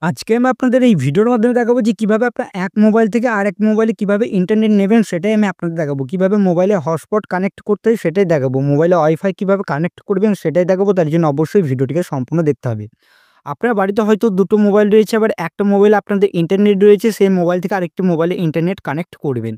আজকে আমি আপনাদের এই ভিডিওর মাধ্যমে দেখাবো যে কিভাবে আপনার এক মোবাইল থেকে আরেক মোবাইলে কিভাবে ইন্টারনেট নেবেন সেটাই আমি আপনাদের দেখাবো। কিভাবে মোবাইলে হটস্পট কানেক্ট করতে হয় সেটাই দেখাবো। মোবাইলে ওয়াইফাই কিভাবে কানেক্ট করবেন সেটাই দেখাবো। তার জন্য অবশ্যই ভিডিওটিকে সম্পূর্ণ দেখতে হবে। আপনার বাড়িতে হয়তো ২ টো মোবাইল রয়েছে, আবার একটা মোবাইলে আপনাদের ইন্টারনেট রয়েছে, সেই মোবাইল থেকে আরেকটি মোবাইলে ইন্টারনেট কানেক্ট করবেন।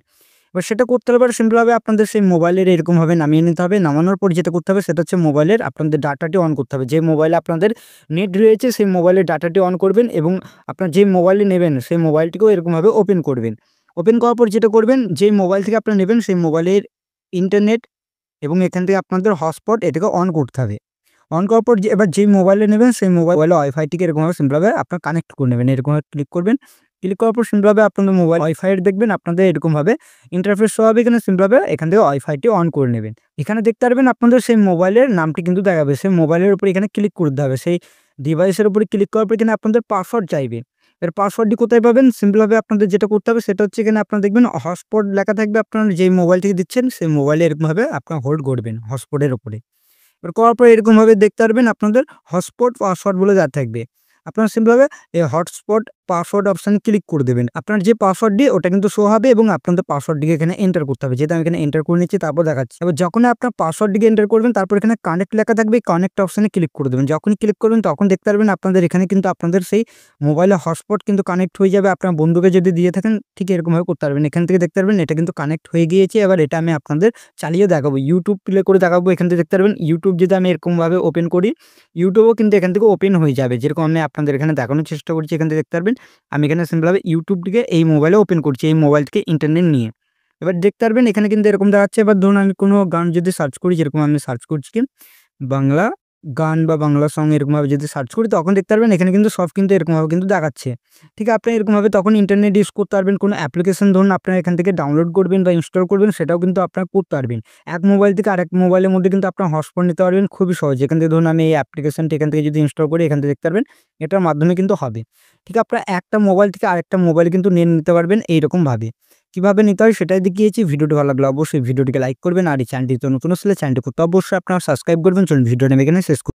এবার সেটা করতে হলে পরে সিম্পলভাবে আপনাদের সেই মোবাইলের এরকমভাবে নামিয়ে নিতে হবে। নামানোর পর যেটা করতে হবে সেটা হচ্ছে মোবাইলের আপনাদের ডাটাটি অন করতে হবে। যে মোবাইলে আপনাদের নেট রয়েছে সেই মোবাইলের ডাটাটি অন করবেন এবং আপনার যে মোবাইলে নেবেন সেই মোবাইলটিকেও এরকমভাবে ওপেন করবেন। ওপেন করার পর যেটা করবেন, যে মোবাইল থেকে আপনারা নেবেন সেই মোবাইলের ইন্টারনেট এবং এখান থেকে আপনাদের হটস্পট এটাকে অন করতে হবে। অন করার পর এবার যেই মোবাইলে নেবেন সেই মোবাইলে ওয়াইফাইটিকে এরকমভাবে সিম্পলভাবে আপনার কানেক্ট করে নেবেন। এরকমভাবে ক্লিক করবেন। ক্লিক করার পর সিম্পলভাবে আপনাদের মোবাইল ওয়াইফাইয়ের দেখবেন আপনাদের এরকমভাবে ইন্টারফেস শো হবে। এখানে সিম্পলভাবে এখান থেকে ওয়াইফাইটি অন করে নেবেন। এখানে দেখতে পারবেন আপনাদের সেই মোবাইলের নামটি কিন্তু দেখাবে। সেই মোবাইলের উপর এখানে ক্লিক করতে হবে। সেই ডিভাইসের উপরে ক্লিক করার পর এখানে আপনাদের পাসওয়ার্ড চাইবে। এর পাসওয়ার্ডটি কোথায় পাবেন? সিম্পলভাবে আপনাদের যেটা করতে হবে সেটা হচ্ছে এখানে আপনারা দেখবেন হটস্পট লেখা থাকবে। আপনারা যেই মোবাইল থেকে দিচ্ছেন সেই মোবাইলে এরকমভাবে আপনারা হোল্ড করবেন হটস্পটের উপরে। এবার করার পর এরকমভাবে দেখতে পারবেন আপনাদের হটস্পট পাসওয়ার্ড বলে দেওয়া থাকবে। আপনারা সিম্পলভাবে এই হটস্পট পাসওয়ার্ড অপশানে ক্লিক করে দেবেন। আপনার যে পাসওয়ার্ডটি ওটা কিন্তু শো হবে এবং আপনাদের পাসওয়ার্ডটিকে এখানে এন্টার করতে হবে। যেটা আমি এখানে এন্টার করে নিচ্ছি, তারপর দেখাচ্ছি। এবার যখনই আপনার পাসওয়ার্ডটিকে এন্টার করবেন তারপর এখানে কানেক্ট লেখা থাকবে, এই কানেক্ট অপশানে ক্লিক করে দেবেন। যখনই ক্লিক করবেন তখন দেখতে পারবেন আপনাদের এখানে কিন্তু আপনাদের সেই মোবাইলে হটস্পট কিন্তু কানেক্ট হয়ে যাবে। আপনার বন্ধুকে যদি দিয়ে থাকেন ঠিক এরকমভাবে করতে পারবেন। এখান থেকে দেখতে পারবেন এটা কিন্তু কানেক্ট হয়ে গিয়েছে। এবার এটা আমি আপনাদের চালিয়ে দেখাবো। ইউটিউব প্লে করে দেখাবো। এখান থেকে দেখতে পারবেন ইউটিউব যদি আমি এরকমভাবে ওপেন করি, ইউটিউবও কিন্তু এখান থেকে ওপেন হয়ে যাবে। যেরকম আমি আপনাদের এখানে দেখানোর চেষ্টা করছি, এখান থেকে দেখতে পারবেন আমি এখানে সিম্পলভাবে ইউটিউবটিকে এই মোবাইলে ওপেন করছি, এই মোবাইল থেকে ইন্টারনেট নিয়ে। এবার দেখতে পারবেন এখানে কিন্তু এরকম দেখাচ্ছে। এবার ধরুন আমি কোনো গান যদি সার্চ করি, যেরকম আমি সার্চ করছি কি বাংলা গান বা বাংলা সং এরকমভাবে যদি সার্চ করি তখন দেখতে পারবেন এখানে কিন্তু সব কিন্তু এরকমভাবে কিন্তু দেখাচ্ছে। ঠিক আপনি এরকমভাবে তখন ইন্টারনেট ইউজ করতে পারবেন। কোনো অ্যাপ্লিকেশন ধরুন আপনারা এখান থেকে ডাউনলোড করবেন বা ইনস্টল করবেন, সেটাও কিন্তু আপনারা করতে পারবেন। এক মোবাইল থেকে আরেক মোবাইলের মধ্যে কিন্তু আপনার হটস্পট নিতে পারবেন খুবই সহজে। এখান থেকে ধরুন আমি এই অ্যাপ্লিকেশনটি এখান থেকে যদি ইনস্টল করি, এখান থেকে দেখতে পারবেন এটার মাধ্যমে কিন্তু হবে। ঠিক আপনারা একটা মোবাইল থেকে আরেকটা মোবাইলে কিন্তু নেট নিতে পারবেন এইরকমভাবে। কিভাবে নিতে হয় সেটাই দেখিয়েছি। ভিডিওটি ভালো লাগলে অবশ্যই ভিডিওটিকে লাইক করবেন। আর এই চ্যানেলটি তো নতুন আসলে চ্যানেলটি করতে অবশ্যই আপনারা সাবস্ক্রাইব করবেন। চলুন ভিডিওটা আমি এখানে শেষ